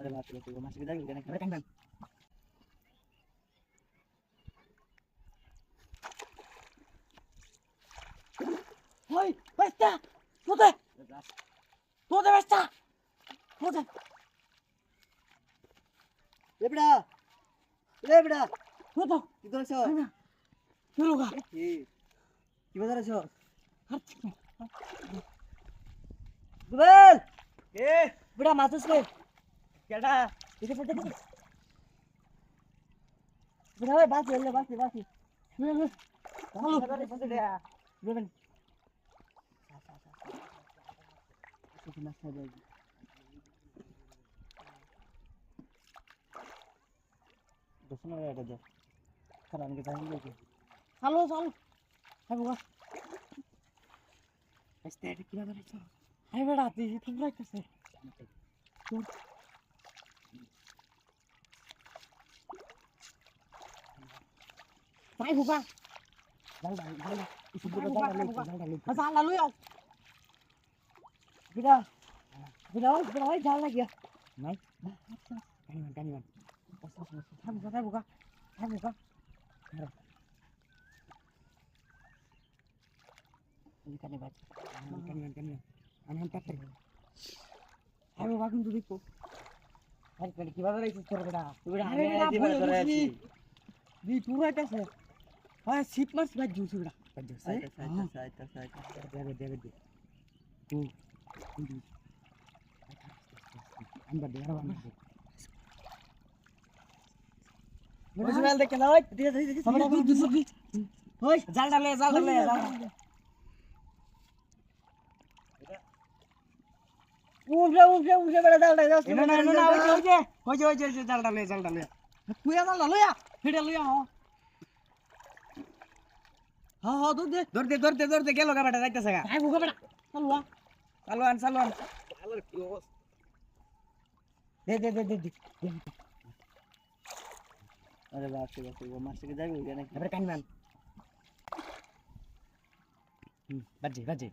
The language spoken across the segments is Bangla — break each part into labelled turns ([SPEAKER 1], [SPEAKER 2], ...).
[SPEAKER 1] अरे बाप रे तो माछ के जाबे কেন করে কান ওই বাস্তা তোতে তোতে বাস্তা তোতে এবড়া এবড়া তোতো কি করছ কি লোগা কি বাজার আছো দুবেল এ বড়া মাছস রে কেডা এদিকে পড়তে দে বড়া ওই বাস এলে বাস হ্যালো বাস দে দুবেল কি মাছ খাবে দোসনা এটা দে খারাপ কে টাইম লাগে চলো চলো বাবু este কি বাজার আছো আরে বড়া তুই কি রাখতেছ Vai buka. Dal. Isu buka dal. Asal lalu ya. Bila jalan lagi ya. Naik. Kaniman. Saya buka. Ini kaniman. Anak tak. Ayo wagun dulu ko. Hari kali kiba dari sister beda. Beda hari di beda dari. Di pura ta se. Ah sip mas baj juice beda. Sai. Dega. Tu. Anda dera wan. Mudah sekali dek na oi. Dia. Sampai Oi, jal dale. উঠে বেড়া জাল ডালে না ওই যে জাল ডালে কুয়া জাল লয়া ফেড়ে লয়া হ্যাঁ ধরতে গেল গা বেটা যাইতেছে গা আই বুকা বেটা চালুয়ান আলোর কি অবস্থা দে আরে বাপ রে ও মাছ থেকে যাবে কেন এবারে কানমান বাজে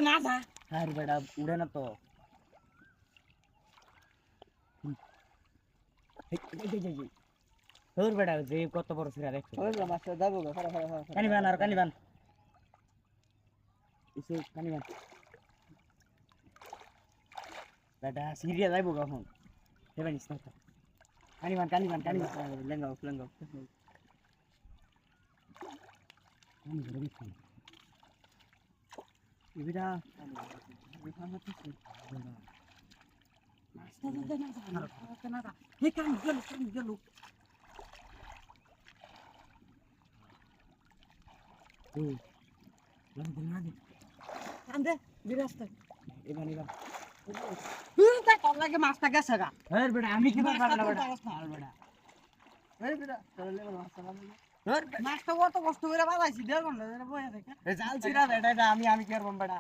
[SPEAKER 1] না যা আরে বেটা উড়ে না তো তোর বেটা যে কত বড় ছিরা দেখছো ওই মাছটা যাবো গা কানিবান ইসে কানিবান বেটা সিরিয়া যাইবো গা এখন দেবানিস না তো কানিবান লেঙ্গাও Ibida. Nada. Hei kan gelo. Lagi. Ande dirasta. Iban. তা কম লাগে মাছটা গেছে গা আরে বেটা আমি কি করব বেটা আরে বেটা চলে মাছটা মাছটা কত কষ্ট করে বাজাইছি দেড় ঘন্টা ধরে বসে থেকে জাল ছিড়া এটা আমি কি করব বেটা